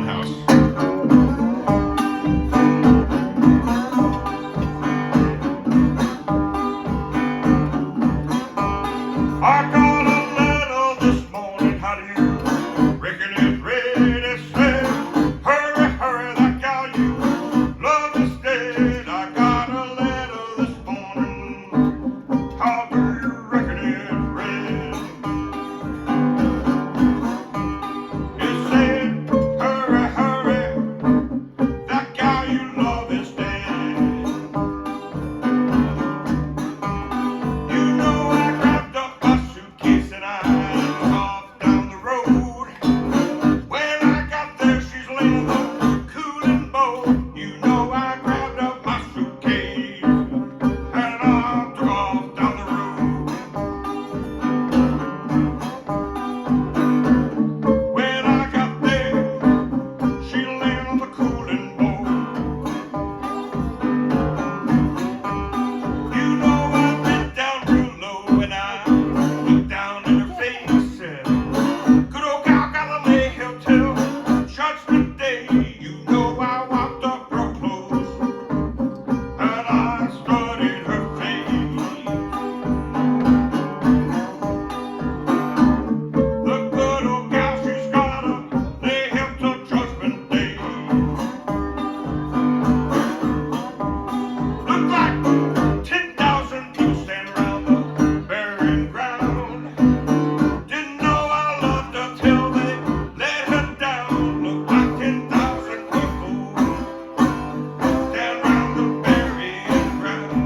house. I got a letter this morning, how do you reckon it's read? It said, hurry, hurry, that gal you love is dead. I got a letter this morning, how do you reckon it's read? It said, hurry, hurry, that gal you love is dead. You know I grabbed up my suitcase and I was off down the road. When I got there, she's laying the cooling boat. You know I grabbed up my suitcase and I took off down the road. When I got there, she laying on the cooling boat. You know I bent down real low and I looked down in her face. Good old gal gotta lay here till Judgment Day. You know I walked up real close and I studied her face. The good old gal, she's gotta lay here till Judgment Day. Looked like 10,000 people standing around the burying ground. Didn't know I loved her till they let her down. Looked like 10,000 people standing around the burying ground.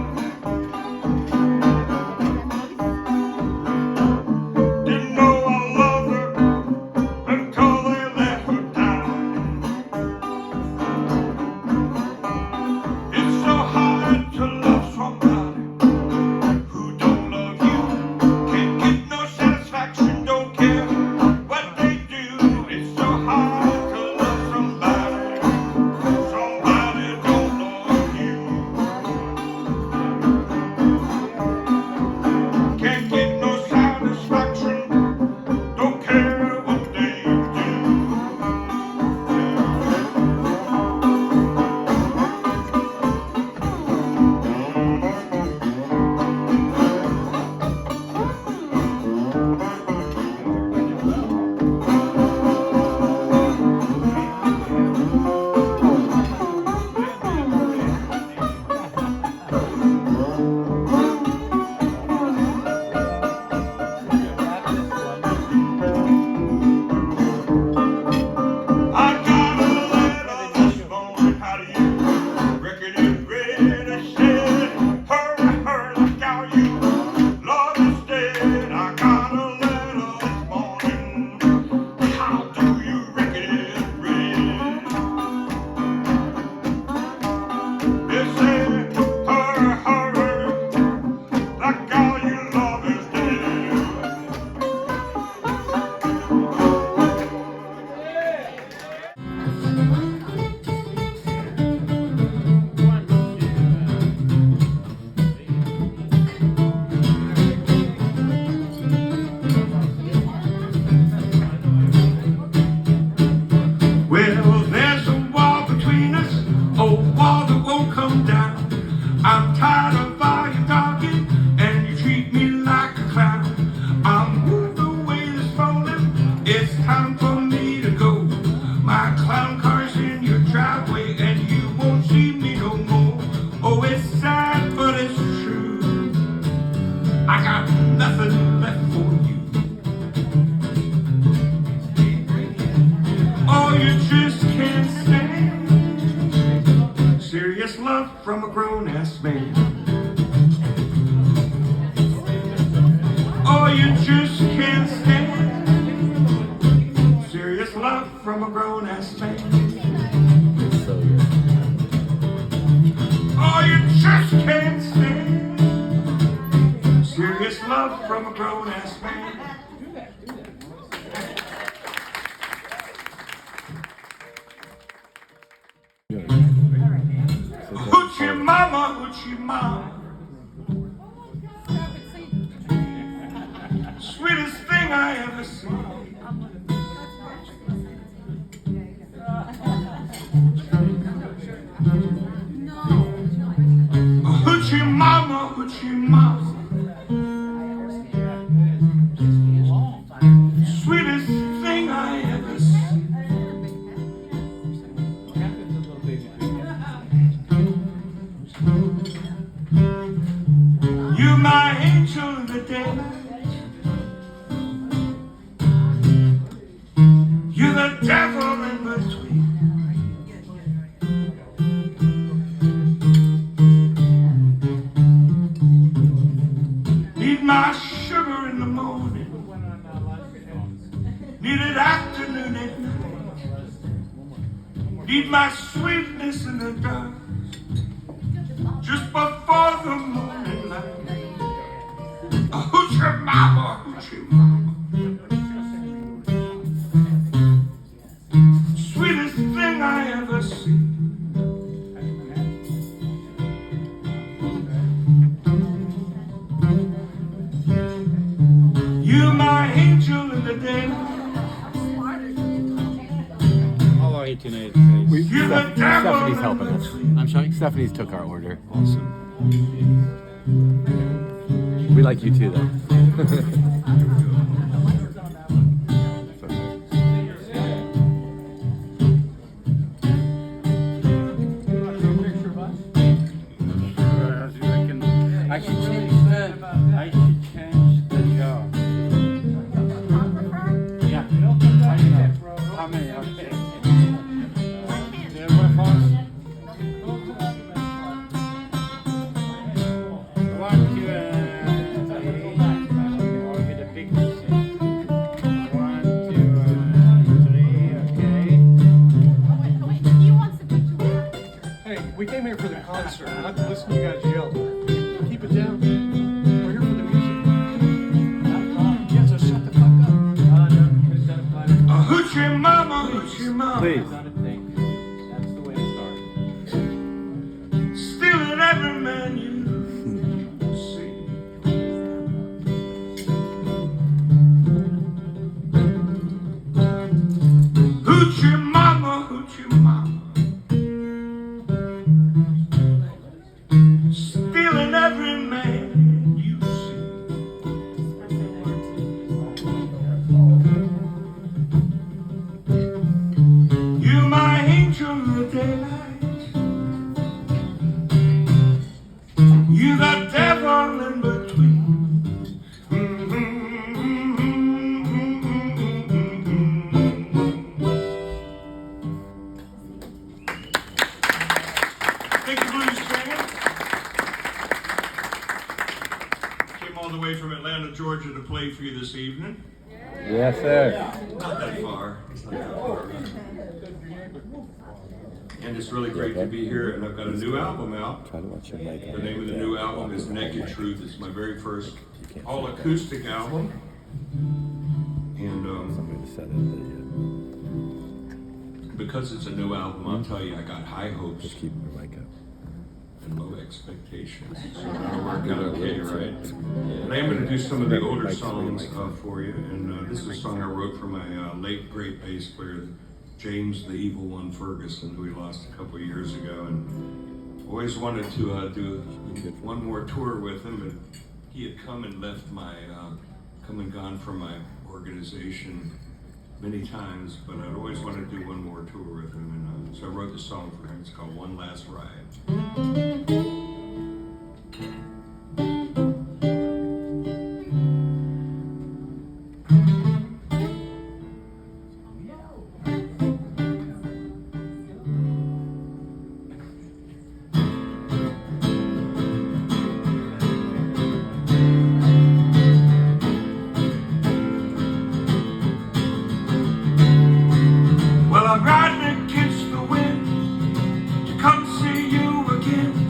Didn't know I loved her until they let her down. It's so hard to love somebody who don't love you. Can't get no satisfaction, don't care what they do. It's so hard to love somebody don't love you. Can't get no satisfaction, don't care what they do. I got a letter this morning, how do you reckon it's read? It said, hurry, hurry, that gal you love is dead. I got a letter this morning, how do you reckon it's read? It said, hurry, hurry, that gal you love is dead. Well, there's a wall between us, a wall that won't come down. I'm tired of all your talking, and you treat me like a clown. I'm moved away this morning, it's time for me to go. My clown car's in your driveway, and you won't see me no more. Oh, it's sad, but it's true. I got nothing left for you. Oh, you just can't stand serious love from a grown-ass man. Oh, you just can't stand serious love from a grown-ass man. Oh, you just can't stand serious love from a grown-ass man. Hoochie mama, hoochie mama, sweetest thing I ever seen. Need my sweetness in the dark, just before the morning light. Hoochie mama, hoochie mama. Sweetest thing I ever see. You my angel in the daylight. Stephanie's helping us. I'm sorry? Stephanie's took our order. Awesome. We like you too, though. I should change the job. Yeah. How many? Okay. We came here for the concert, not to listen to you guys yell. Keep it down. We're here for the music. Yeah, so shut the fuck up. Hoochie mama, hoochie mama. Please. That's the way it starts. Stealing every man you see. Hoochie mama, hoochie mama. Stealing every man you see. You my angel in the daylight. You the devil in between. Thank you, Blues Band. Came all the way from Atlanta, Georgia to play for you this evening. Yes, sir. Not that far. And it's really great to be here, and I've got a new album out. Try to watch your mic. The name of the new album is Naked Truth. It's my very first all-acoustic album. And Somebody said it. because it's a new album, I'll tell you, I got high hopes Just keep your mic up. and low expectations. So it'll work out okay, right? And I'm going to do some of the older songs for you. And this is a song I wrote for my late great bass player, James the Evil One Ferguson, who we lost a couple of years ago. And always wanted to do one more tour with him, but he had come and left my, come and gone from my organization many times, but I'd always wanted to do one more tour with him. And so I wrote this song for him. It's called One Last Ride. Well, I'm riding against the wind to come see you again.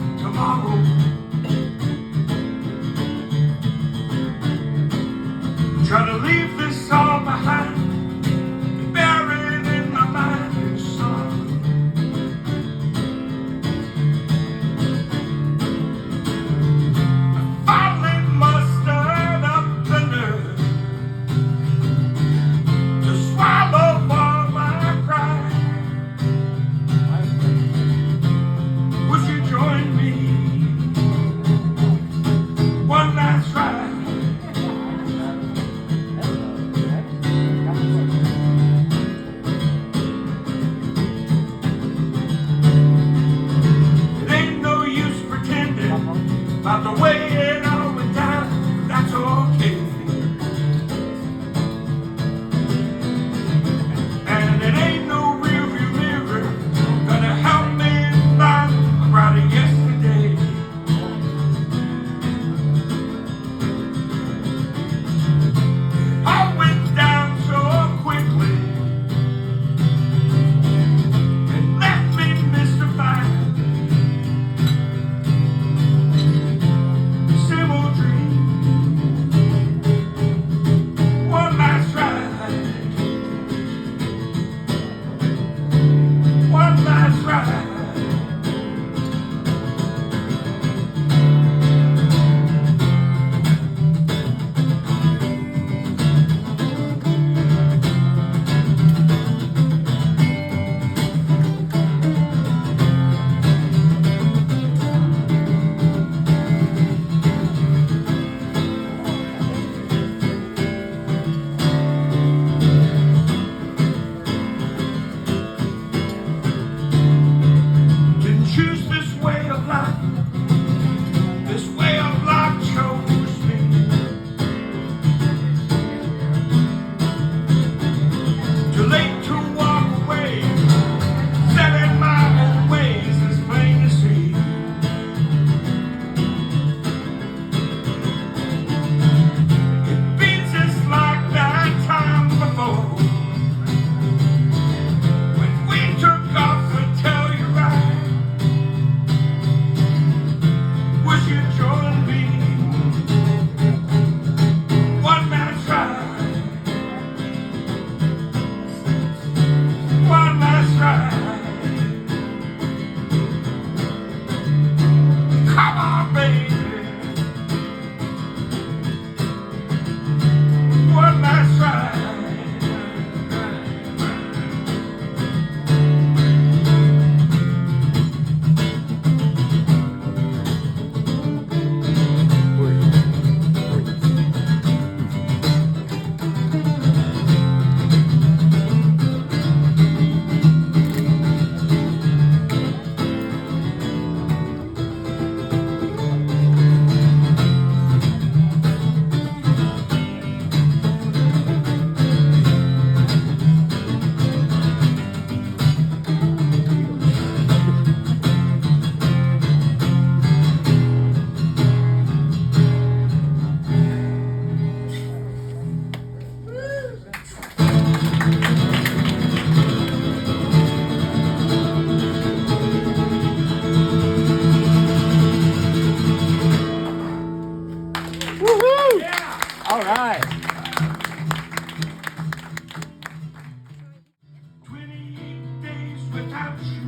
without you.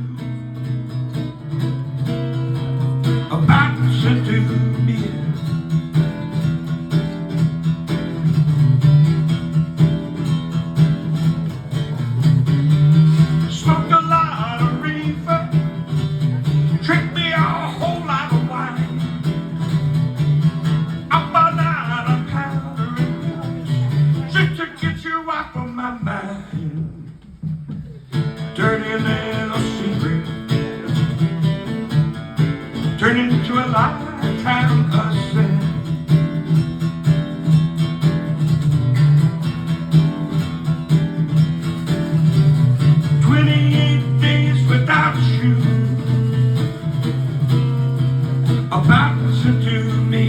About to do me. Smoked a lot of reefer, drank me a whole lot of wine. I'm out of powder just to get you off of my mind. Dirty little secret turned into a lifetime of sin. Without you, about to do me.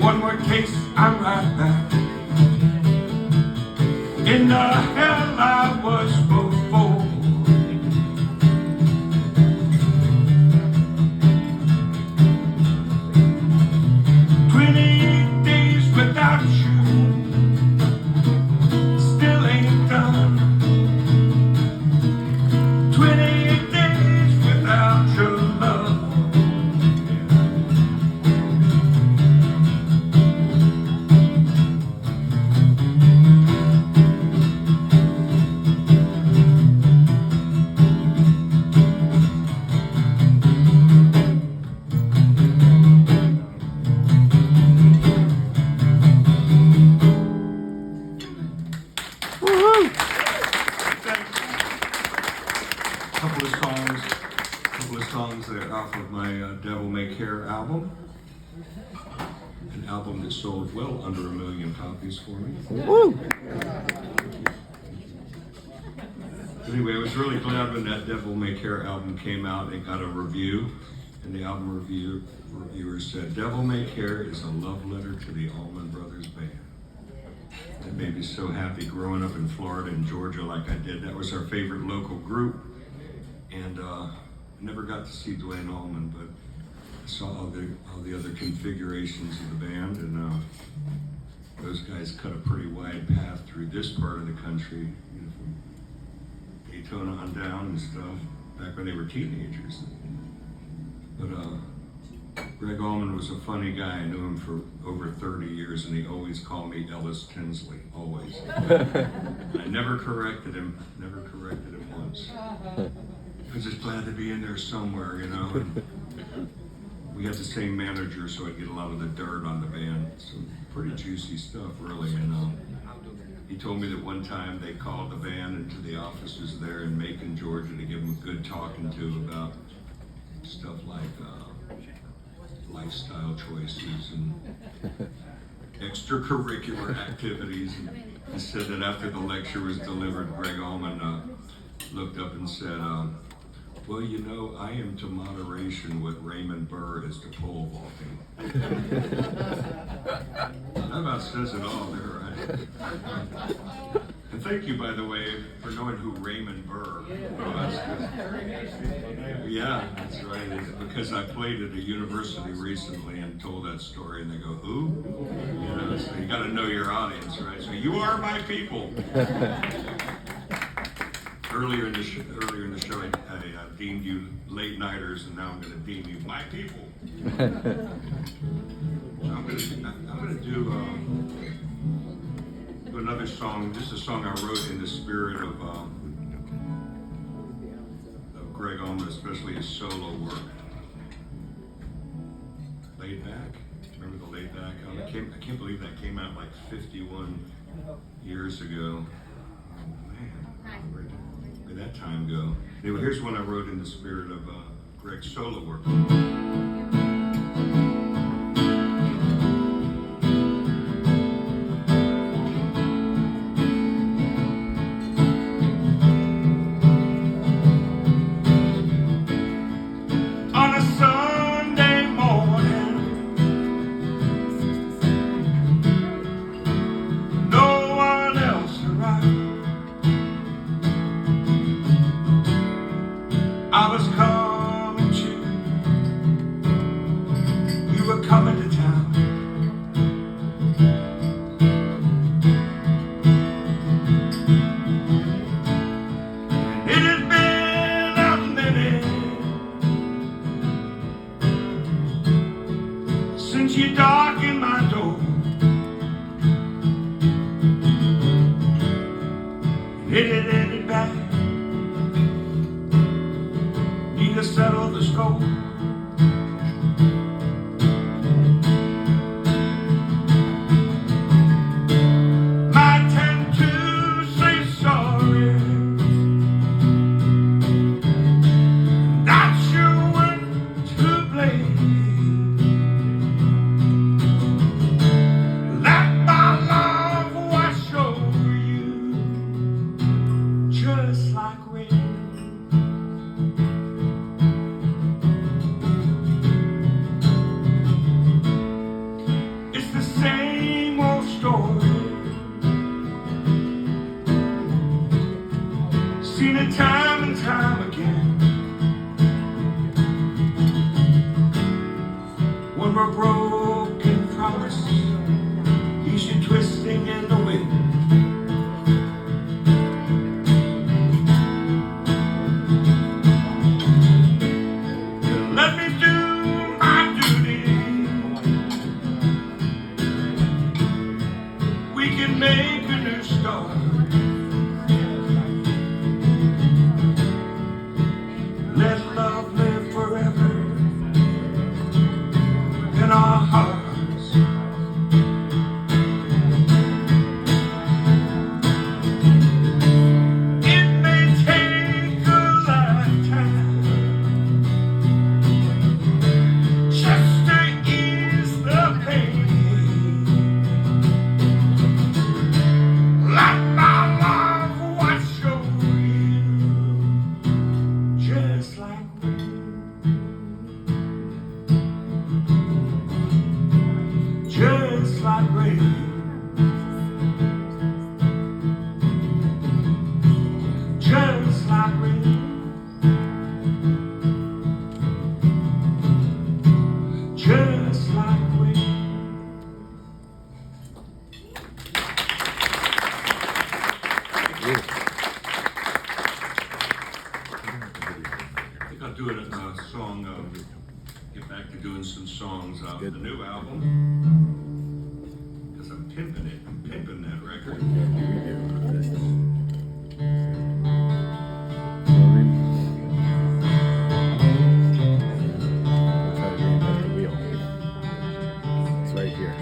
One more case, I'm right back in the hell I was before. Without you, still ain't done. 28 days without your love. Couple of songs that are off of my Devil May Care album. An album that sold well under 1 million copies for me. Woo! Anyway, I was really glad when that Devil May Care album came out. It got a review, and the album reviewer said, "Devil May Care is a love letter to the Allman Brothers Band." That made me so happy growing up in Florida and Georgia like I did. That was our favorite local group. And I never got to see Dwayne Allman, but I saw all the other configurations of the band, and those guys cut a pretty wide path through this part of the country, you know, from Daytona on down and stuff, back when they were teenagers. But Greg Allman was a funny guy. I knew him for over 30 years, and he always called me Ellis Tinsley, always. I never corrected him once. I was just glad to be in there somewhere, you know. And we had the same manager, so I'd get a lot of the dirt on the band. Some pretty juicy stuff, really. And he told me that one time they called the band into the offices there in Macon, Georgia, to give them a good talking to about stuff like lifestyle choices and extracurricular activities. And he said that after the lecture was delivered, Greg Allman looked up and said, "Well, you know, I am to moderation what Raymond Burr is to pole vaulting." That about says it all there, right? And thank you, by the way, for knowing who Raymond Burr was. Yeah, that's right. Because I played at a university recently and told that story, and they go, "Who?" You know, so you got to know your audience, right? So you are my people. Earlier in the show, I deemed you late nighters, and now I'm going to deem you my people. So I'm going to do another song. This is a song I wrote in the spirit of Greg Allman, especially his solo work. Laid Back. Remember the Laid Back album? I can't believe that came out like 51 years ago. Oh man, where'd that time go? Anyway, here's one I wrote in the spirit of Greg's solo work. On a Sunday morning, no one else around. I was coming to, you were coming to town. It had been a minute since you darkened my door. It had ended bad. Need to settle the score. Might tend to say sorry. Not sure when to blame. Let my love wash over you, just like rain. It's the same old story. Seen it time and time again. When we're broken promise, leaves you twisting in the wind. Let me do my duty. We can make a new start. Let love live forever in our hearts. It may take a lifetime just to ease the pain. Let my love wash over you, just like rain. Just like rain. Just like rain. Just like rain. I think I'll do a song, get back to doing some songs off the new album. Because I'm pimping it. I'm pimping that record. It's right here.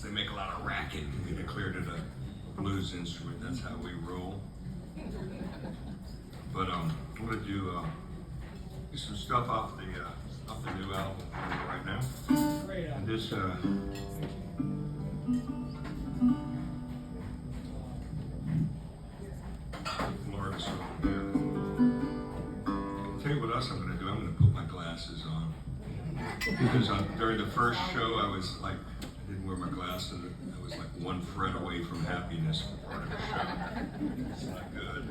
they make a lot of racket, we declared it a blues instrument. That's how we roll. But I'm gonna do some stuff off the new album right now. And this Florida song. Yeah. I'll tell you what else I'm gonna do. I'm gonna put my glasses on. Because during the first show, I was like, I didn't wear my glasses. I was like one fret away from happiness for part of the show. It's not good.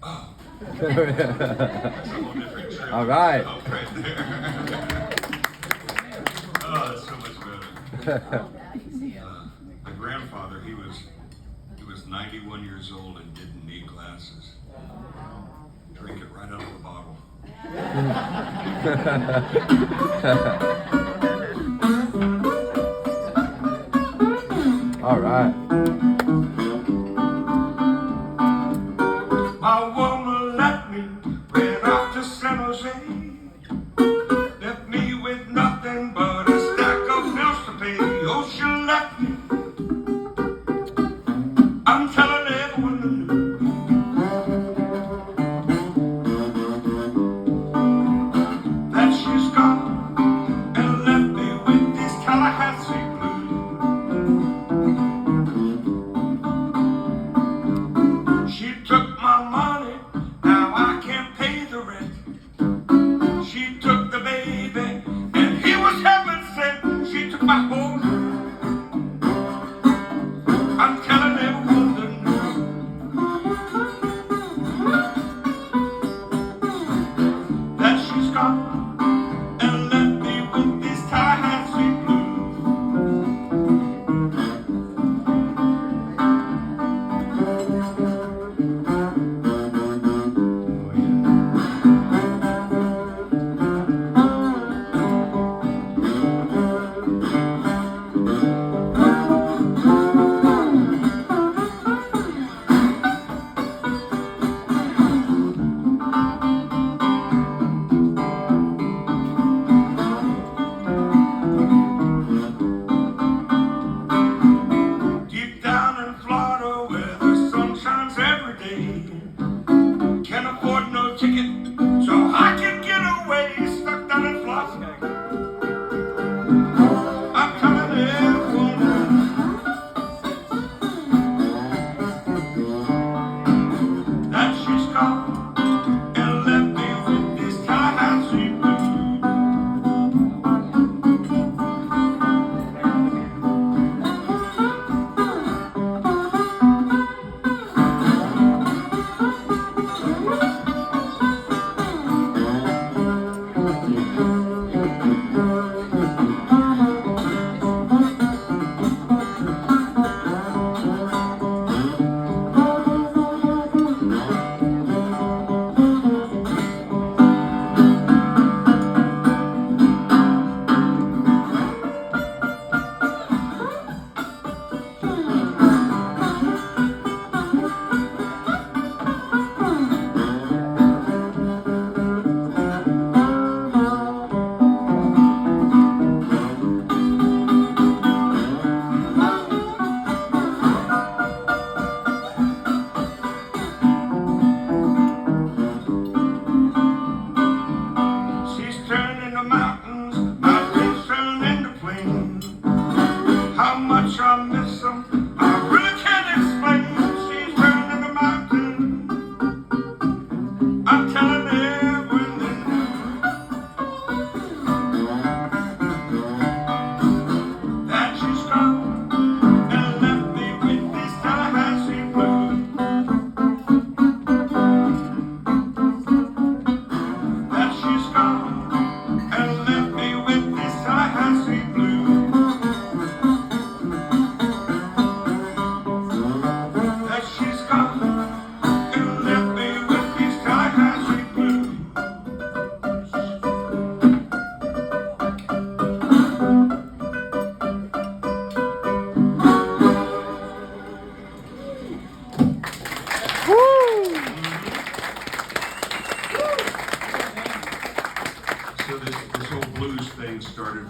Oh. That's a whole different trip. All right. Oh, right there. Oh, that's so much better. My grandfather, he was 91 years old and didn't need glasses. Drink it right out of the bottle. All right. My woman left me, ran off to San Jose. Left me with nothing but a stack of bills to pay. Oh, she left me. I'm telling everyone to know that she's gone and left me with these Tallahassee blues. She took my money, now I can't pay the rent. She took the baby, and he was heaven sent. She took my home. I'm telling everyone to know that she's gone and left me with these Tallahassee blues. Deep down in Florida where the sun shines every day. Can't afford no ticket, so I can get away. Stuck down in Florida. I'm telling everyone that she's gone and left me with these Tallahassee blues.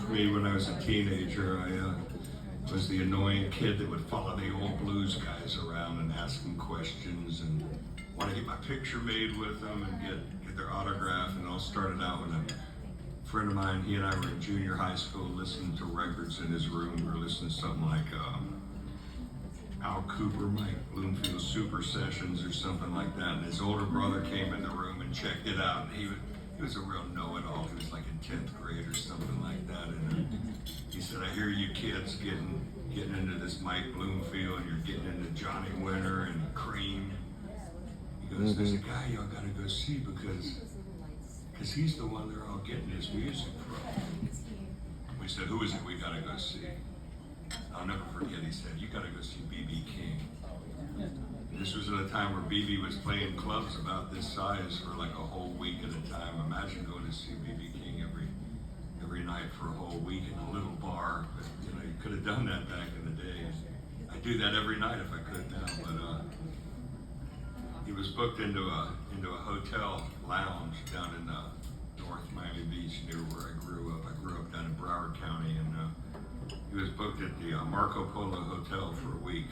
me when I was a teenager. I was the annoying kid that would follow the old blues guys around and ask them questions and want to get my picture made with them and get their autograph. And it all started out when a friend of mine, he and I were in junior high school listening to records in his room. We were listening to something like Al Cooper, Mike Bloomfield Super Sessions or something like that. And his older brother came in the room and checked it out. And he was a real know-it-all. He was like in 10th grade or something like that. And he said, I hear you kids getting into this Mike Bloomfield and you're getting into Johnny Winter and Cream. He goes, there's a guy y'all gotta go see because he's the one they're all getting his music from. We said, who is it we gotta go see? I'll never forget, he said, you gotta go see B.B. King. This was at a time where B.B. was playing clubs about this size for like a whole week at a time. Imagine going to see B.B. King every night for a whole week in a little bar. But, you know, you could have done that back in the day. I'd do that every night if I could now, but he was booked into a hotel lounge down in North Miami Beach near where I grew up. I grew up down in Broward County, and he was booked at the Marco Polo Hotel for a week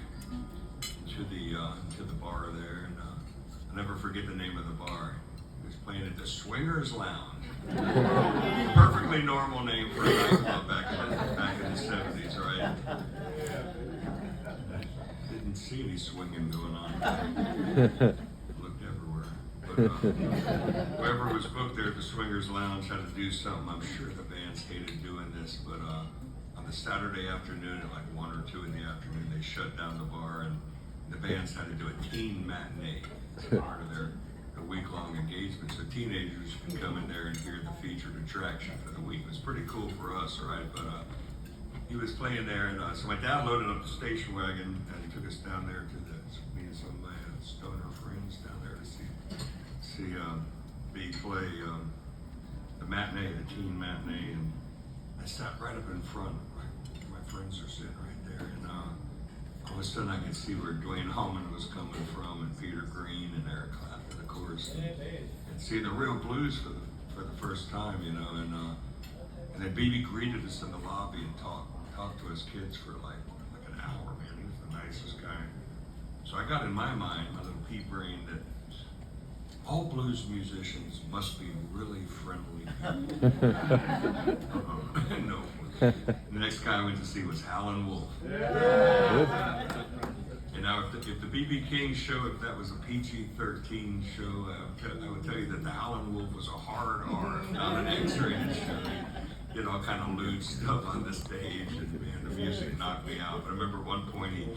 to the bar there, and I'll never forget the name of the bar. He was playing at the Swingers Lounge. Perfectly normal name for a nightclub back in the 70s, right? Didn't see any swinging going on. Looked everywhere. But whoever was booked there at the Swingers Lounge had to do something. I'm sure the bands hated doing this, but on the Saturday afternoon at like 1 or 2 in the afternoon, they shut down the bar and the bands had to do a teen matinee as part of their week-long engagement. So teenagers could come in there and hear the featured attraction for the week. It was pretty cool for us, right? But he was playing there, and so my dad loaded up the station wagon and he took us down there to me and some of my stoner friends down there to see me play the matinee, the teen matinee, and I sat right up in front. My friends are sitting right there, and all of a sudden I could see where Dwayne Allman was coming from, and Peter Green and Eric Clapton, of course, and seeing the real blues for the first time, you know, and then BB greeted us in the lobby and talked to us kids for like an hour, man. He was the nicest guy. So I got in my mind, my little pea brain, that all blues musicians must be really friendly people. No. The next guy I went to see was Alan Wolf. And now, if the B.B. King show, if that was a PG-13 show, I would tell you that the Alan Wolf was a hard R, not an X-rated show. He did all kind of lewd stuff on the stage, and man, the music knocked me out. But I remember one point he...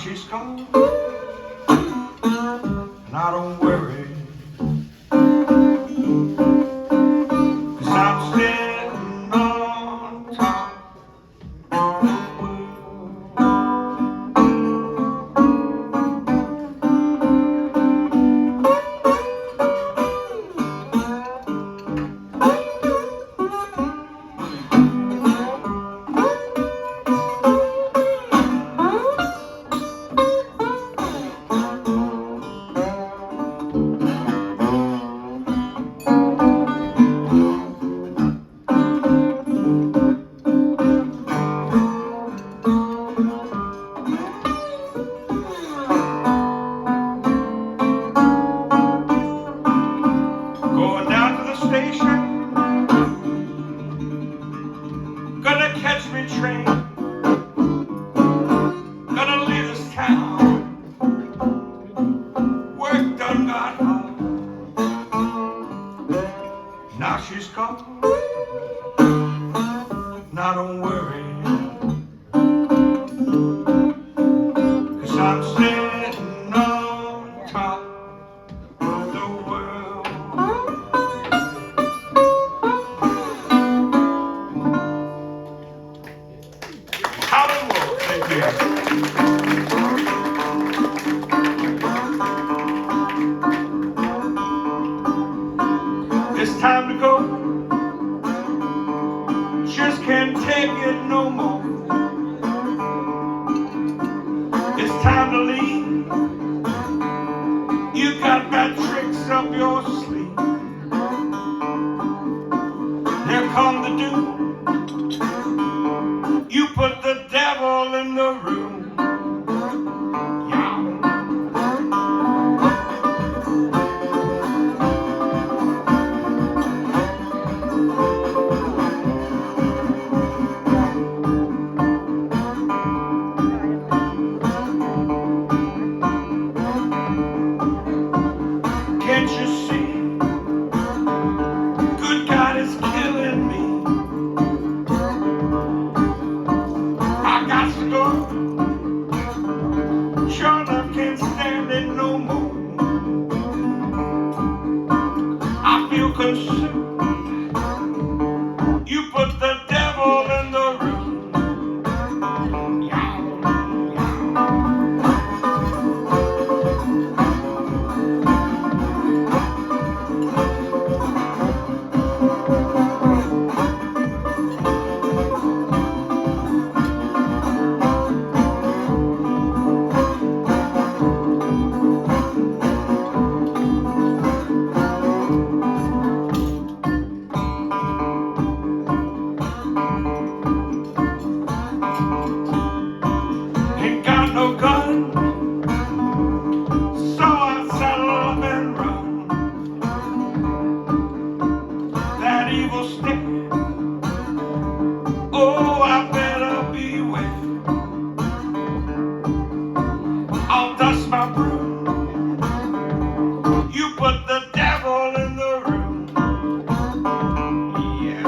She's I don't worry, 'cause I'm sitting on top of the world. Hollywood, thank you. It's time to go. Just can't take it no more. It's time to leave. You got bad tricks up your sleeve. Here come the doom. You put the devil in the room. Can't you see? Good God is killing me. I got to go. Sure enough, can't stand it no more. I feel consumed. You put the devil in the room. Ain't got no gun, so I saddle up and run. That evil stick, oh, I better beware. I'll dust my broom. You put the devil in the room. Yeah.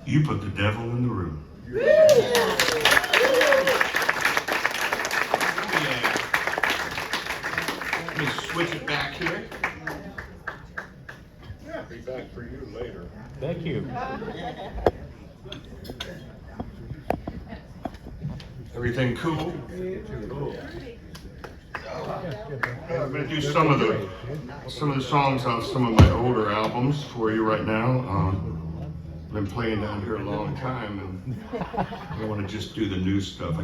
You put the devil in the room. Yeah. Let me switch it back here. Be back for you later. Thank you. Everything cool? I'm going to do some of the songs off some of my older albums for you right now. I've been playing down here a long time, and I don't want to just do the new stuff. I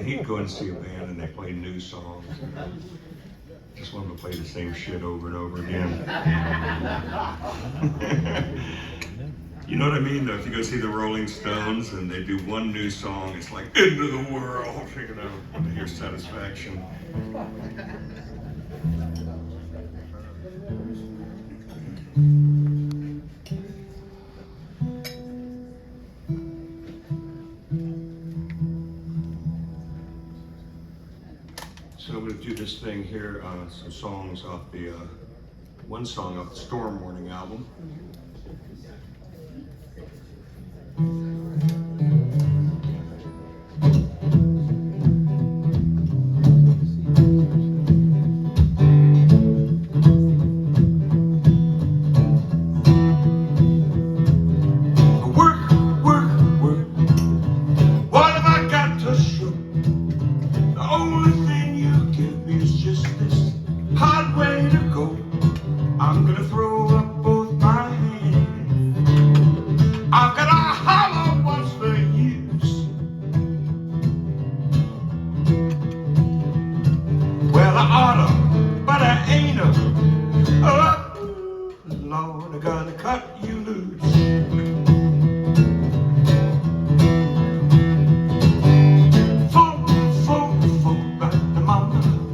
hate going to see a band and they play new songs. Just want them to play the same shit over and over again. You know what I mean, though? If you go see the Rolling Stones and they do one new song, it's like, into the world, you know, to hear Satisfaction. So I'm going to do this thing here, some songs off the, one song off the Storm Warning album. gonna throw up both my hands. I've got a holler, what's the use? Well, I oughta, but I ain't Lord, I'm gonna cut you loose.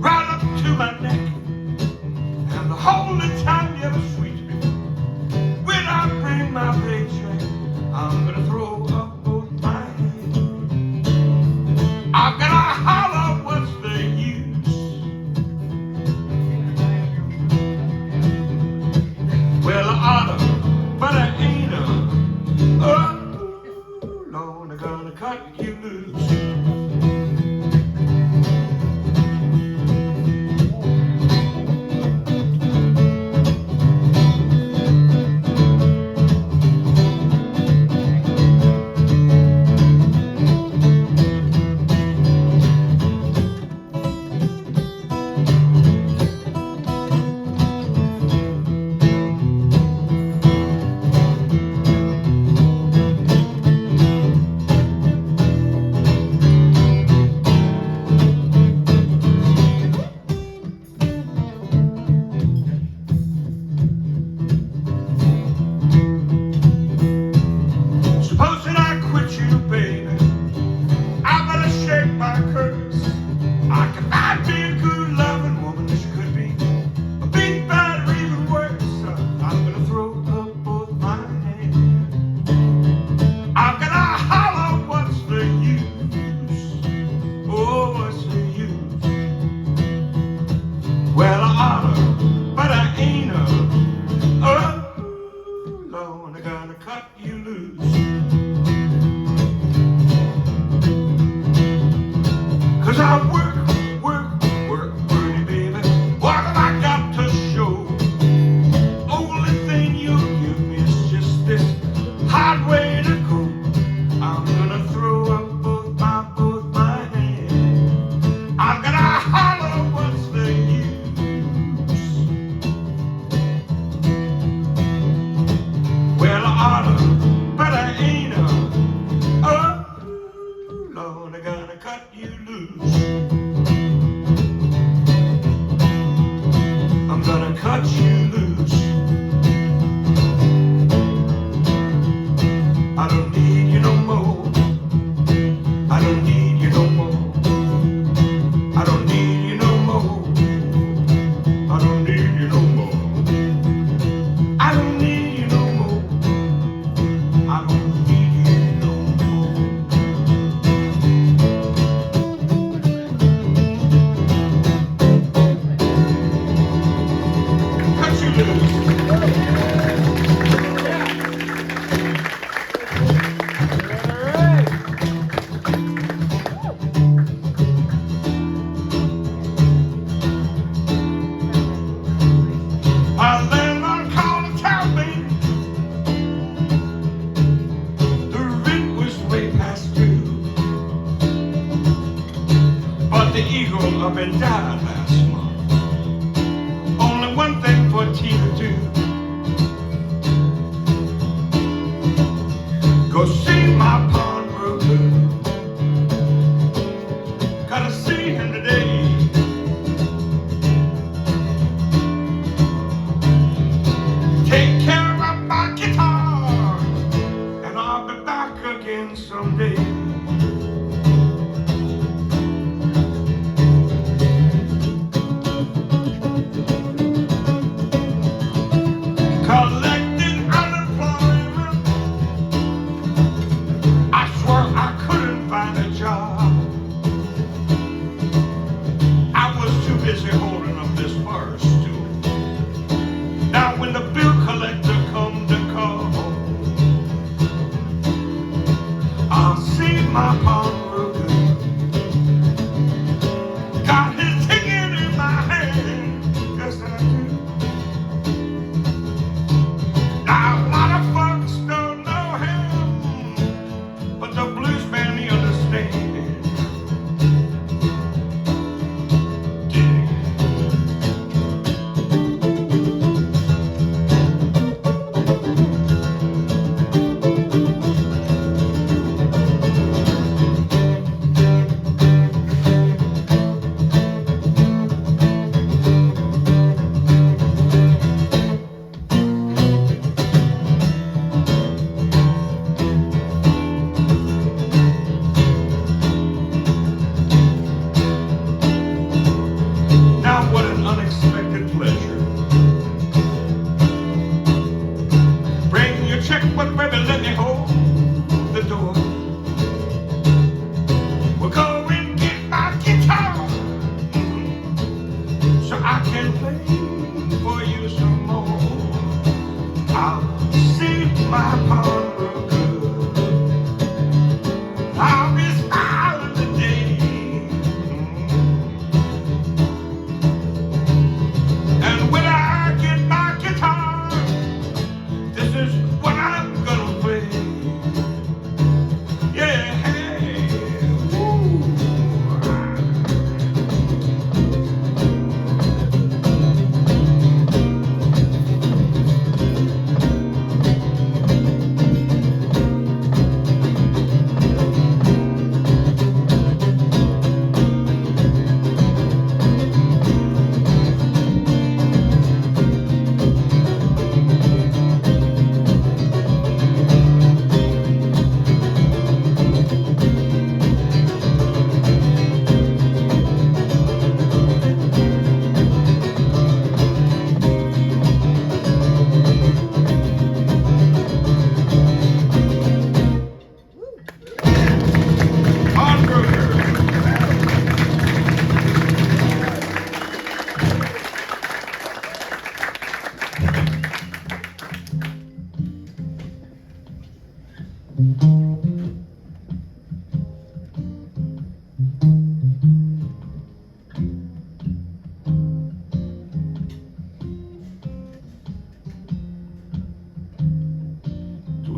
Right up to my neck, and the whole time you ever sweet me. When I bring my paycheck, I'm gonna throw up both my hands. I've got a holler, what's the use? Well, I oughta, but I ain't Lord, I'm gonna cut you loose. Up and died last month. Only one thing for T to do. Go see my pawnbroker. Gotta see him today. Take care of my guitar, and I'll be back again someday. Holding up this bar stool. Now when the bill collector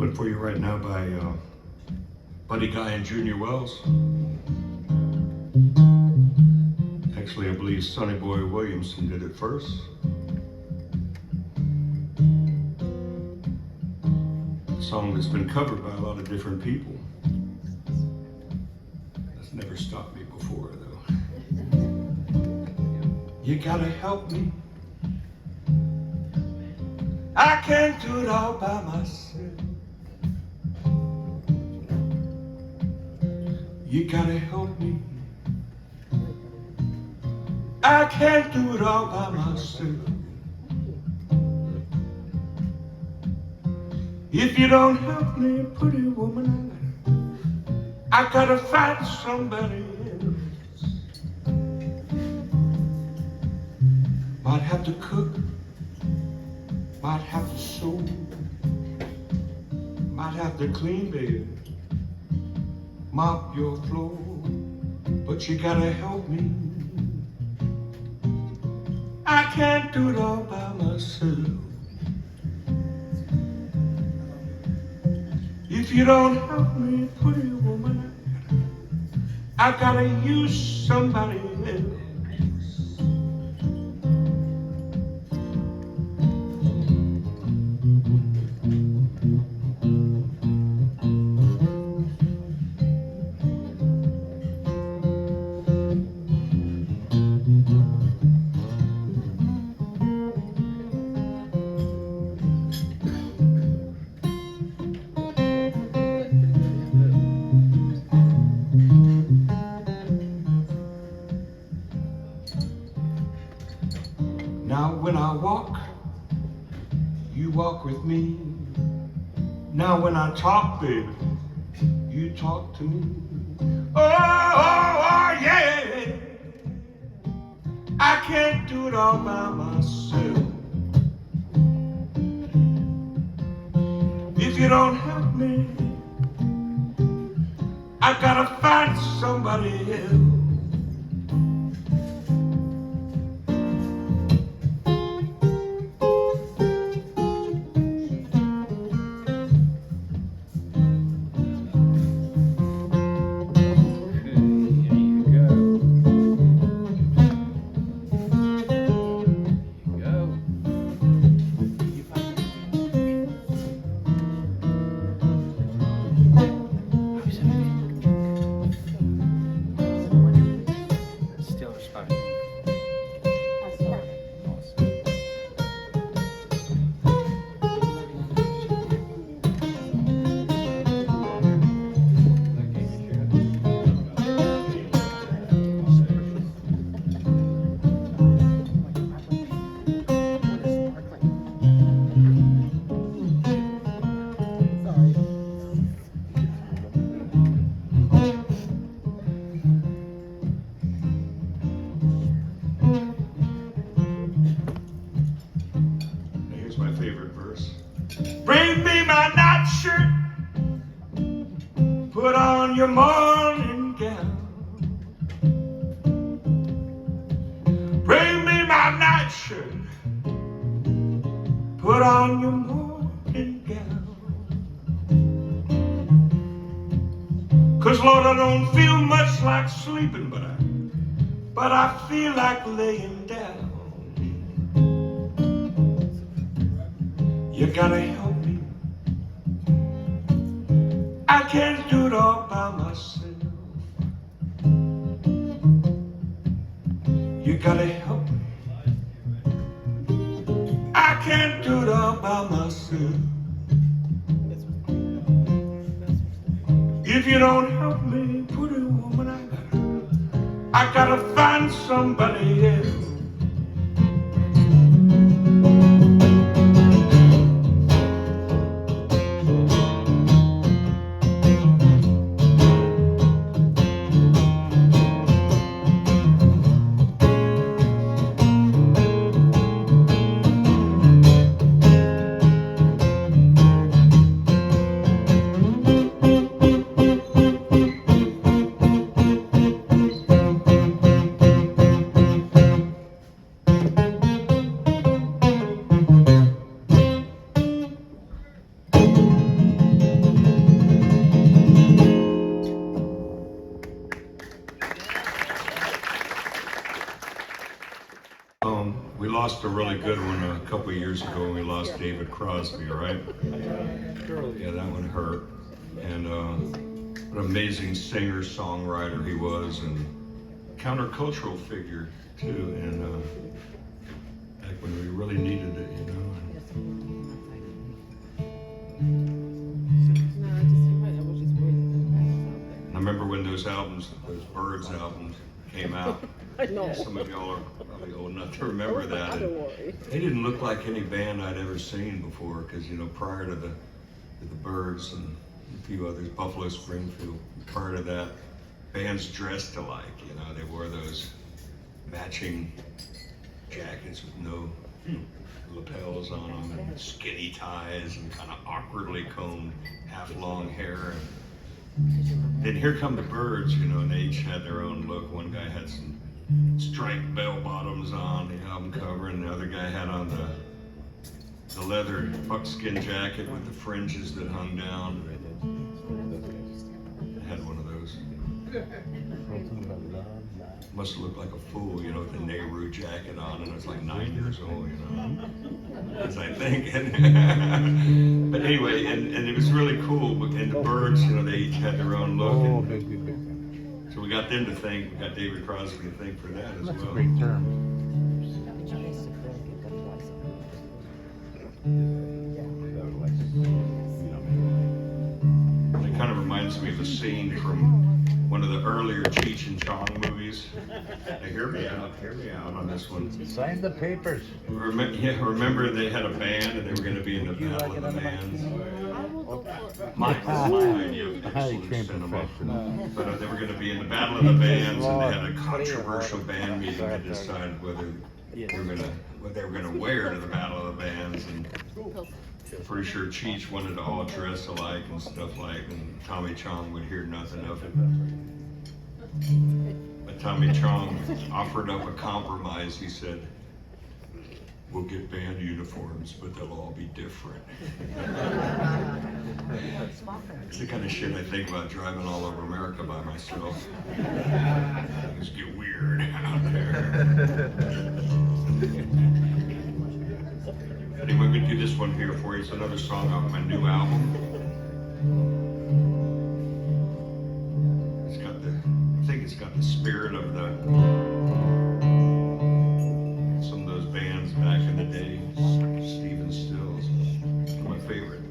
One for you right now by Buddy Guy and Junior Wells. Actually, I believe Sonny Boy Williamson did it first. A song that's been covered by a lot of different people. That's never stopped me before, though. You gotta help me. I can't do it all by myself. You gotta help me. I can't do it all by myself. If you don't help me, pretty woman, I gotta find somebody else. Might have to cook, might have to sew, might have to clean, baby, mop your floor, but you gotta help me. I can't do it all by myself. If you don't help me, pretty woman, I gotta use somebody else. Now when I walk, you walk with me. Now when I talk, baby, you talk to me. Oh, yeah. I can't do it all by myself. If you don't help me, I gotta find somebody else. Bring me my nightshirt, put on your morning gown. Bring me my nightshirt, put on your morning gown. 'Cause Lord, I don't feel much like sleeping, but I feel like laying down. You gotta help me. I can't do it all by myself. You gotta help me. I can't do it all by myself. If you don't help me, pretty woman, I gotta find somebody else. lost a really good one a couple of years ago when we lost David Crosby, right? Yeah, that one hurt. And an amazing singer, songwriter he was, and countercultural figure too. And back when we really needed it, you know. I remember when those albums, those Birds albums came out. I know. Some of y'all are probably old enough to remember that. Don't worry. They didn't look like any band I'd ever seen before, because you know, prior to the Birds and a few others, Buffalo Springfield, prior to that, bands dressed alike. You know, they wore those matching jackets with no lapels on them, and skinny ties, and kind of awkwardly combed, half-long hair. And then here come the Birds, you know, and they each had their own look. One guy had some striped bell bottoms on the album cover, and the other guy had on the leather buckskin jacket with the fringes that hung down. I had one of those. Must have looked like a fool, you know, with the Nehru jacket on, and I was like 9 years old, you know, as I think. But anyway, and it was really cool. And the Birds, you know, they each had their own look. And so we got them to thank. We got David Crosby to thank for that as That's a well. great term. It kind of reminds me of a scene from one of the earlier Cheech and Chong movies. Now, hear me out on this one. Sign the papers. Remember they had a band and they were going to be in the Battle of the Bands? Highly trained professional. But they were going to be in the Battle of the Bands, and they had a controversial band meeting to decide whether what they were going to wear to the Battle of the Bands. And I'm pretty sure Cheech wanted to all dress alike and stuff like, and Tommy Chong would hear nothing of it. But Tommy Chong offered up a compromise. He said, "We'll get band uniforms, but they'll all be different." It's the kind of shit I think about driving all over America by myself. Things get weird out there. Anyway, I'm going to do this one here for you. It's another song off my new album. I think it's got the spirit of some of those bands back in the day. Stephen Stills, my favorite.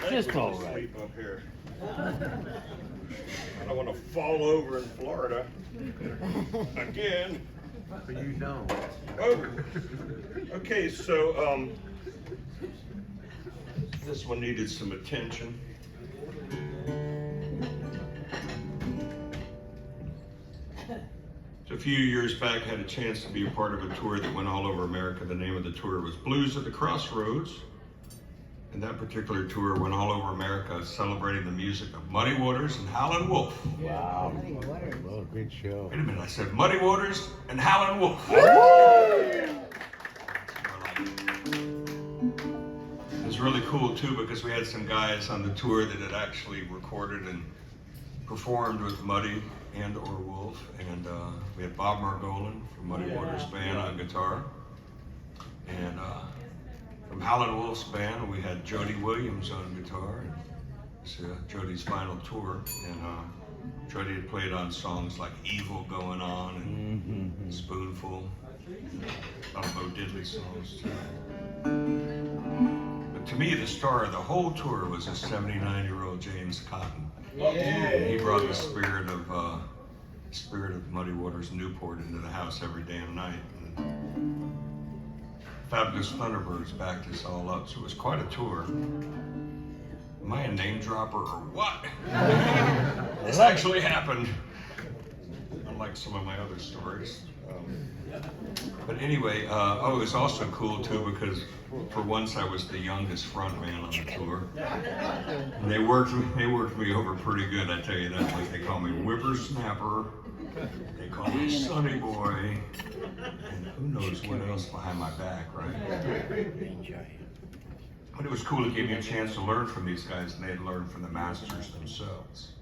Just all right. Sleep up here. I don't want to fall over in Florida again. But you don't. Oh, okay. So this one needed some attention. So a few years back, I had a chance to be a part of a tour that went all over America. The name of the tour was Blues at the Crossroads. And that particular tour went all over America celebrating the music of Muddy Waters and Howlin' Wolf. Wow. Well, great show. Wait a minute, I said Muddy Waters and Howlin' Wolf. It was really cool too because we had some guys on the tour that had actually recorded and performed with Muddy and or Wolf. And we had Bob Margolin from Muddy Waters Band on guitar. And from Howlin' Wolf's band, we had Jody Williams on guitar. And it's Jody's final tour. And Jody had played on songs like Evil Going On and Spoonful. A lot of Bo Diddley songs too. But to me, the star of the whole tour was a 79-year-old James Cotton. Yeah. He brought the spirit of Muddy Waters Newport into the house every damn night. And Fabulous Thunderbirds backed us all up, so it was quite a tour. Am I a name dropper or what? This actually happened, unlike some of my other stories. But anyway, it was also cool too because for once I was the youngest front man on the tour. And they worked me over pretty good, I tell you that. Like they call me whippersnapper, they call me sonny boy, and who knows what else behind my back, right? But it was cool. It gave me a chance to learn from these guys, and they had learned from the masters themselves.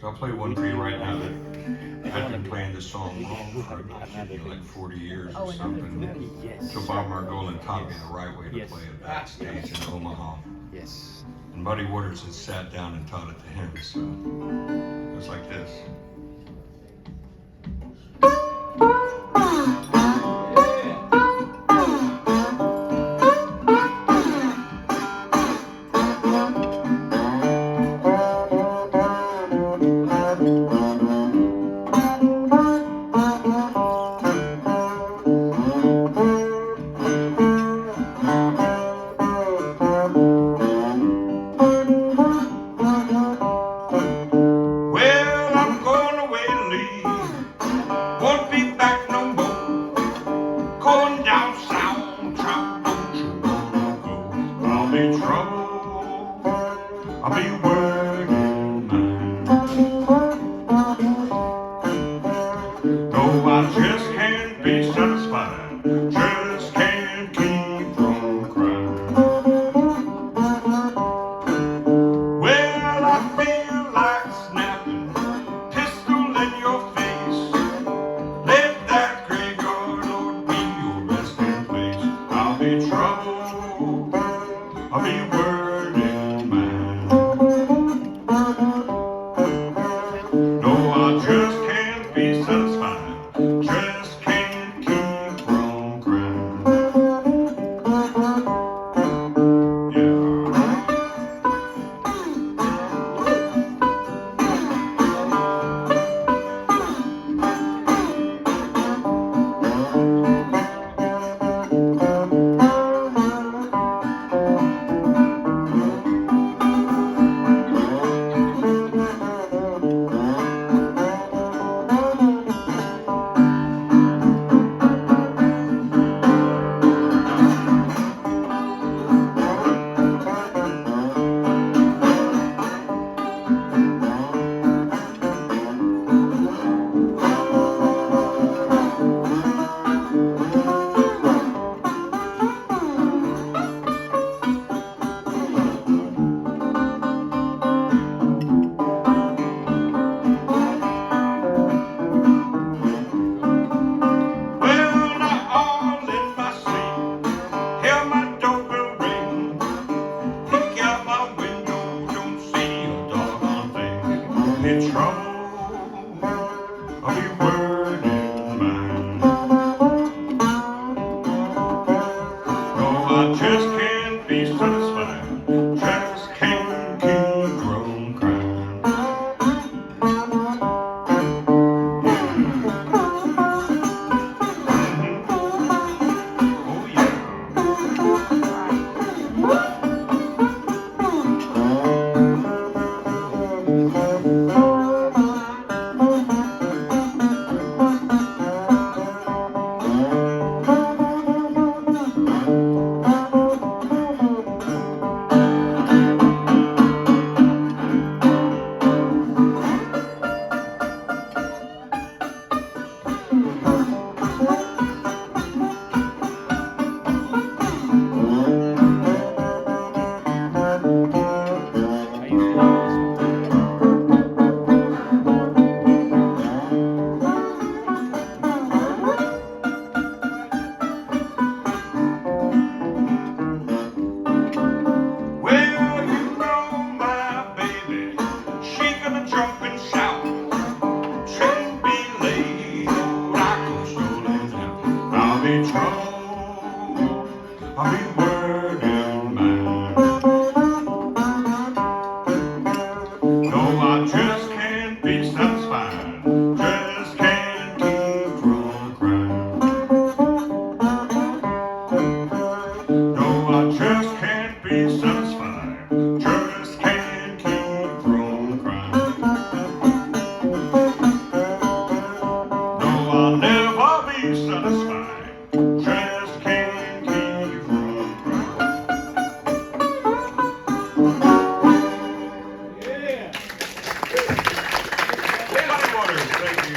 So I'll play one for you right now that I've been playing this song wrong for like 40 years or something. So Bob Margolin taught me the right way to play it backstage in Omaha. Yes. And Muddy Waters had sat down and taught it to him. So it was like this. I'll be worried. be satisfied, just can't keep from crying. Oh yeah. Well, you know my baby, she gonna jump and shout. Train be late, I go strolling down. I'll be trouble, I'll be wording mine. No, I just can't be satisfied, just can't keep from crying. No, I just can't be satisfied, just can't keep from crying. No, I'll never be satisfied, just can't keep from crying. Muddy Waters, thank you.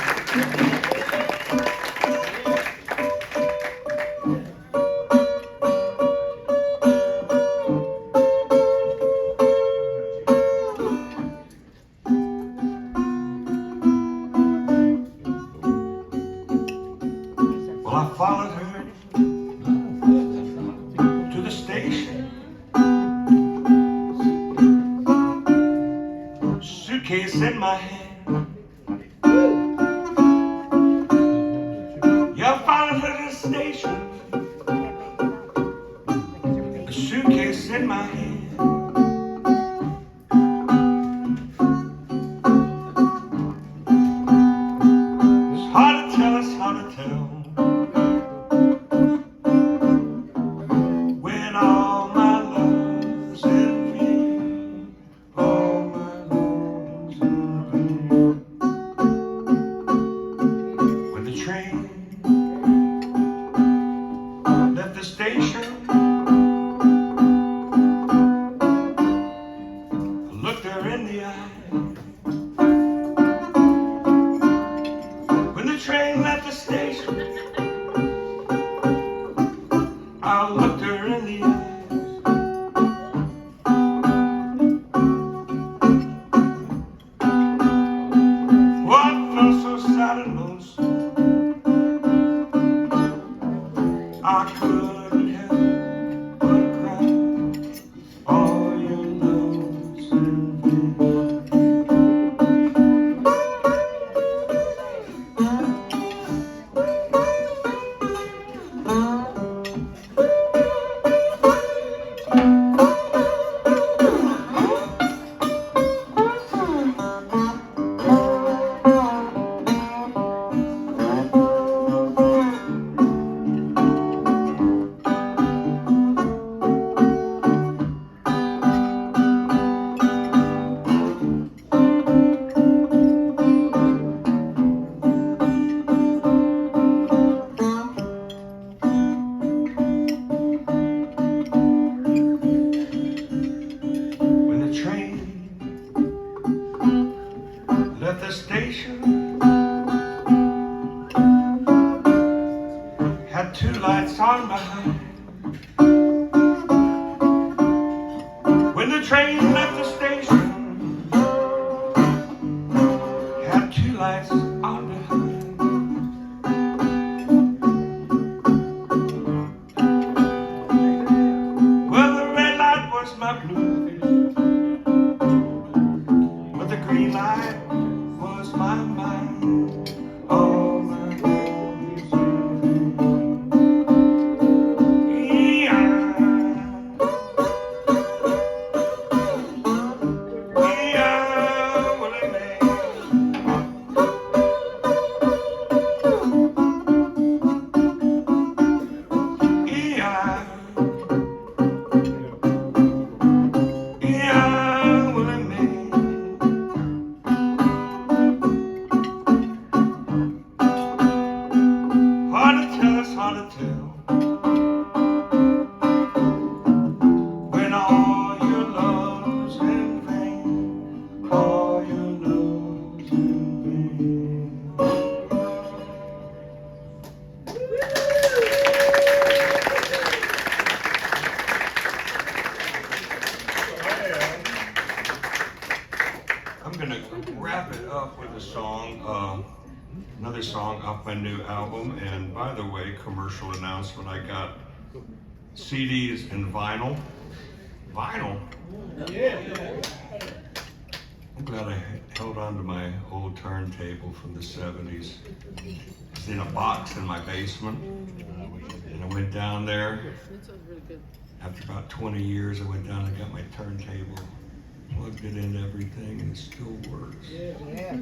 Well, I followed her to the station. Suitcase in my hand. Yeah, I followed her to the station. A suitcase in my hand. It's hard to tell, it's hard to tell. When all my love's in vain, all my love's in vain. When the train left the station, I looked her in the eye. When the train left the station, I looked her in the eye. Oh, I felt so sad and lonesome, I couldn't help but cry. All your love's in vain. When the train left the station, had two lights on behind. When the train left the station, had two lights on behind. Well, the red light was my blue, but the green light was my mind. All my love's in vain. Yeah. wrap it up with a song, another song off my new album. And by the way, commercial announcement, I got CDs and vinyl. Vinyl? Yeah. I'm glad I held on to my old turntable from the 70s. It's in a box in my basement. And I went down there. After about 20 years, I went down and got my turntable, plugged it into everything, and it still works. Yeah.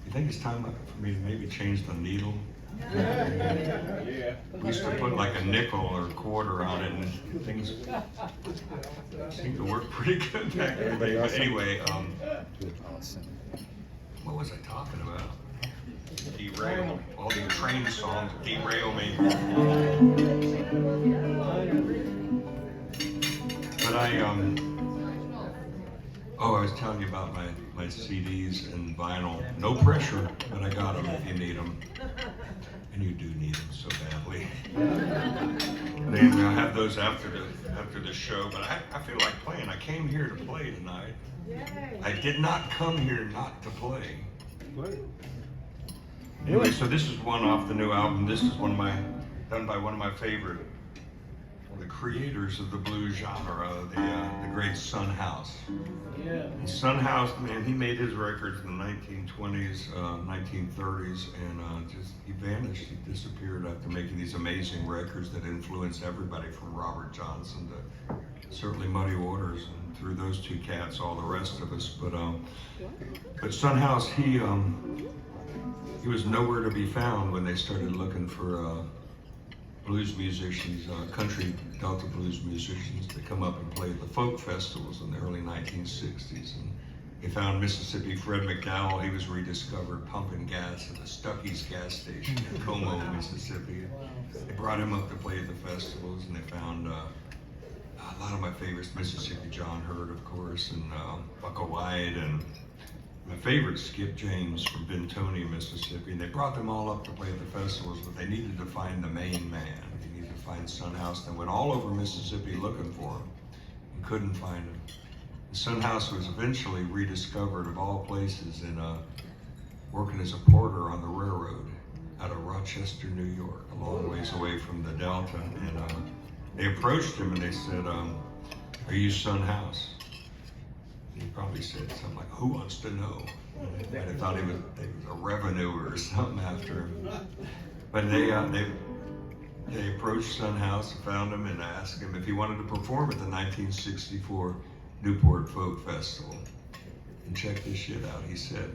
You think it's time for me to maybe change the needle? Yeah. We used to put like a nickel or a quarter on it, and things seemed to work pretty good back in the day. But anyway, what was I talking about? Derail. All these train songs derail me. But I was telling you about my CDs and vinyl. No pressure, but I got them if you need them. And you do need them so badly. But anyway, I'll have those after the show, but I feel like playing. I came here to play tonight. I did not come here not to play. Anyway, so this is one off the new album. This is done by one of my favorite, the creators of the blues genre, the great Son House. Yeah. And Son House, man, he made his records in the 1920s, 1930s, and he vanished. He disappeared after making these amazing records that influenced everybody from Robert Johnson to certainly Muddy Waters, and through those two cats, all the rest of us. But Son House, he was nowhere to be found when they started looking for blues musicians, country Delta blues musicians to come up and play at the folk festivals in the early 1960s. And they found Mississippi Fred McDowell. He was rediscovered pumping gas at the Stuckey's gas station in Como, Mississippi. They brought him up to play at the festivals, and they found a lot of my favorites, Mississippi John Hurt, of course, and Bucka White, and my favorite, Skip James from Bentonia, Mississippi. And they brought them all up to play at the festivals, but they needed to find the main man. They needed to find Son House. They went all over Mississippi looking for him and couldn't find him. And Son House was eventually rediscovered, of all places, in working as a porter on the railroad out of Rochester, New York, a long ways away from the Delta. And they approached him and they said, "Are you Son House?" He probably said something like, "Who wants to know?" They thought he was a revenue or something after him. But they approached Son House and found him and asked him if he wanted to perform at the 1964 Newport Folk Festival. And check this shit out. He said,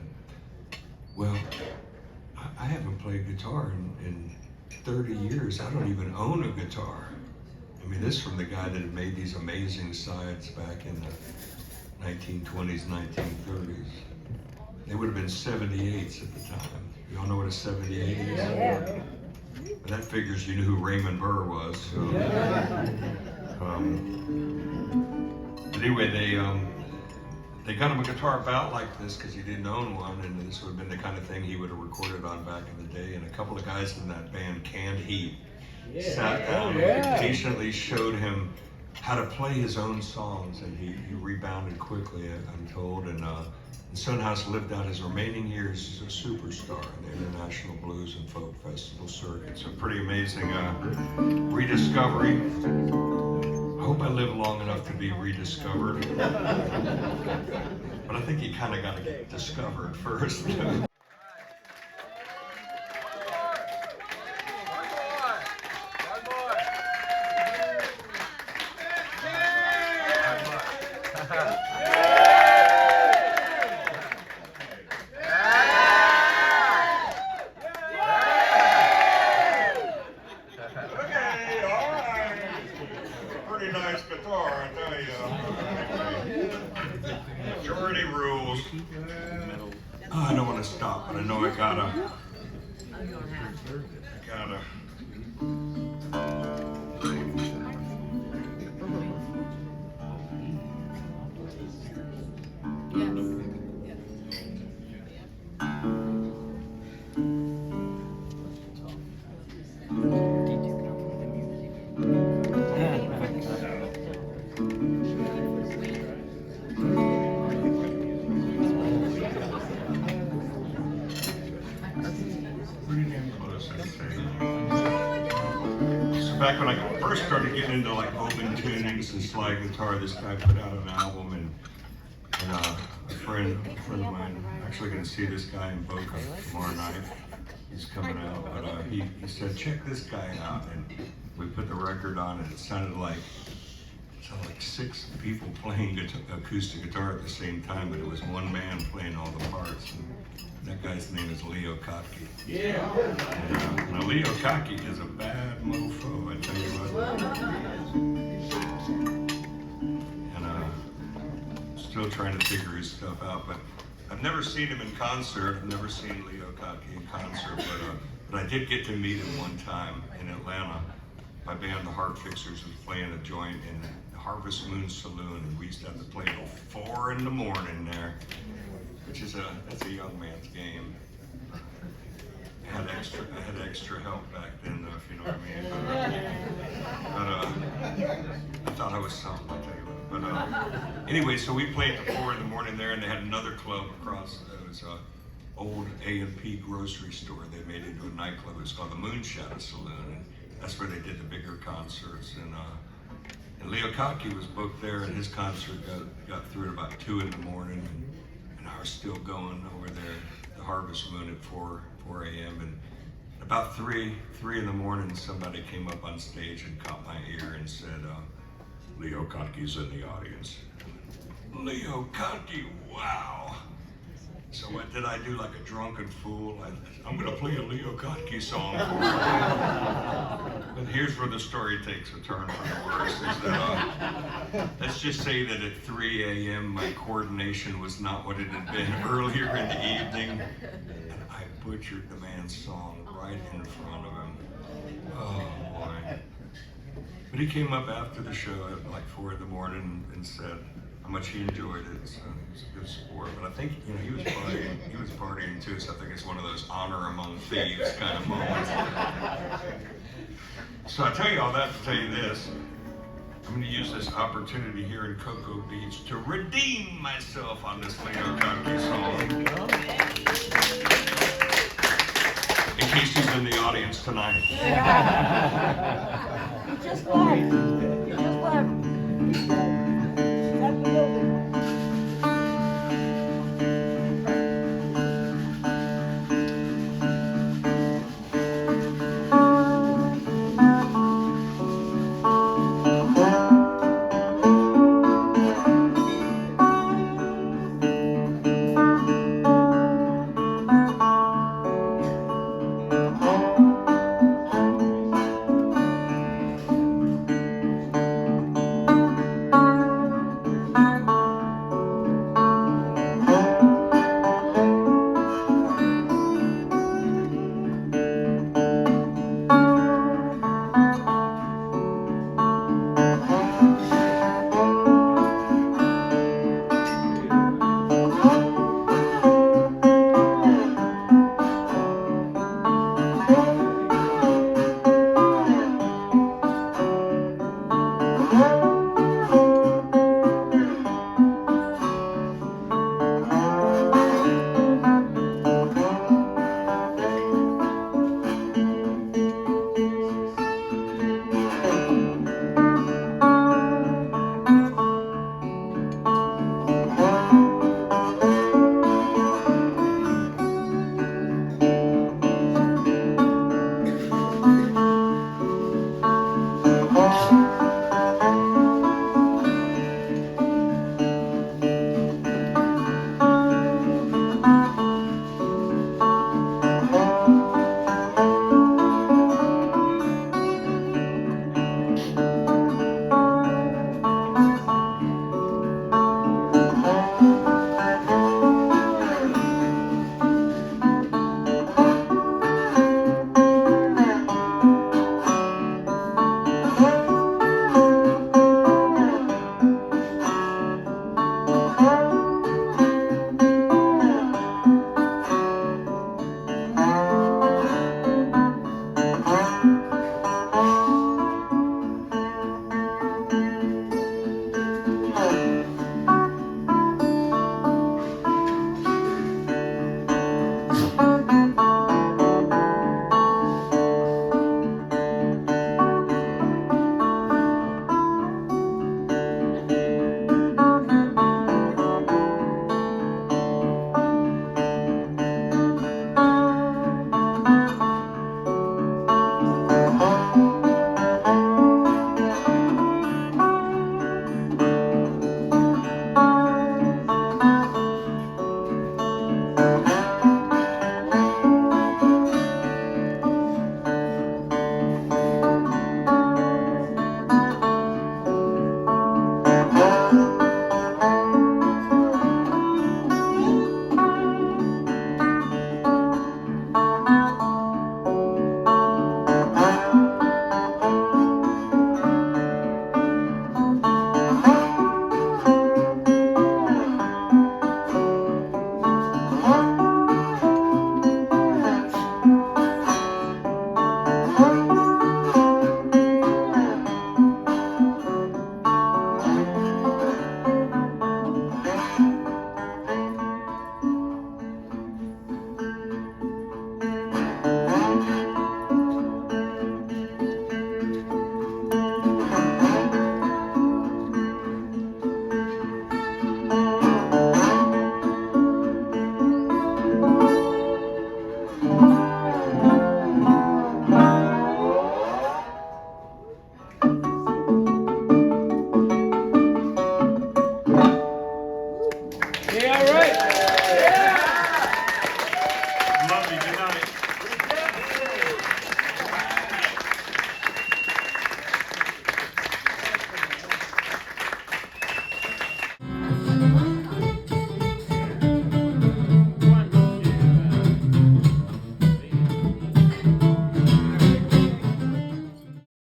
"Well, I haven't played guitar in 30 years. I don't even own a guitar." I mean, this from the guy that had made these amazing sides back in the 1920s, 1930s. They would have been 78s at the time. You all know what a 78 is? Yeah. But that figures you knew who Raymond Burr was. So. But anyway, they got him a guitar about like this because he didn't own one, and this would have been the kind of thing he would have recorded on back in the day. And a couple of guys in that band, Canned Heat, sat down and patiently showed him how to play his own songs, and he rebounded quickly, I'm told, and Son House lived out his remaining years as a superstar in the international blues and folk festival circuit. So pretty amazing rediscovery. I hope I live long enough to be rediscovered. But I think you kind of got to get discovered first. I don't want to stop, but I know I gotta. into like open tunings and slide guitar. This guy put out an album, and a friend of mine, actually going to see this guy in Boca tomorrow night. He's coming out, but he said, check this guy out, and we put the record on, and it sounded like 6 people playing acoustic guitar at the same time, but it was one man playing all the parts. And that guy's name is Leo Kottke. Yeah. And, now Leo Kottke is a bad mofo, I tell you what. And still trying to figure his stuff out, but I've never seen him in concert. I've never seen Leo Kottke in concert, but I did get to meet him one time in Atlanta. My band, the Heart Fixers, was playing a joint in the Harvest Moon Saloon, and we used to have to play till 4 in the morning there, which is that's a young man's game. I had extra help back then, though, if you know what I mean. But I thought I was something, I'll tell you what. But anyway, so we played till 4 in the morning there, and they had another club across. It was an old A&P grocery store they made into a nightclub. It was called the Moonshadow Saloon. And that's where they did the bigger concerts. And Leo Kottke was booked there, and his concert got through at about 2 in the morning, and I was still going over there, the Harvest Moon at 4 a.m. And about 3 in the morning, somebody came up on stage and caught my ear and said, Leo Kottke's in the audience. Leo Kottke, wow. So what did I do, like a drunken fool? I'm gonna play a Leo Kottke song for you. But here's where the story takes a turn for the worse, is that, let's just say that at 3 a.m. my coordination was not what it had been earlier in the evening, and I butchered the man's song right in front of him. Oh boy. But he came up after the show at like 4 in the morning and said how much he enjoyed it. So he was a good sport. But I think, he was partying too, so I think it's one of those honor among thieves kind of moments. So I tell you all that to tell you this. I'm going to use this opportunity here in Cocoa Beach to redeem myself on this Leo Kottke song. In case he's in the audience tonight. He just left. He just left. He's at the building. Yeah.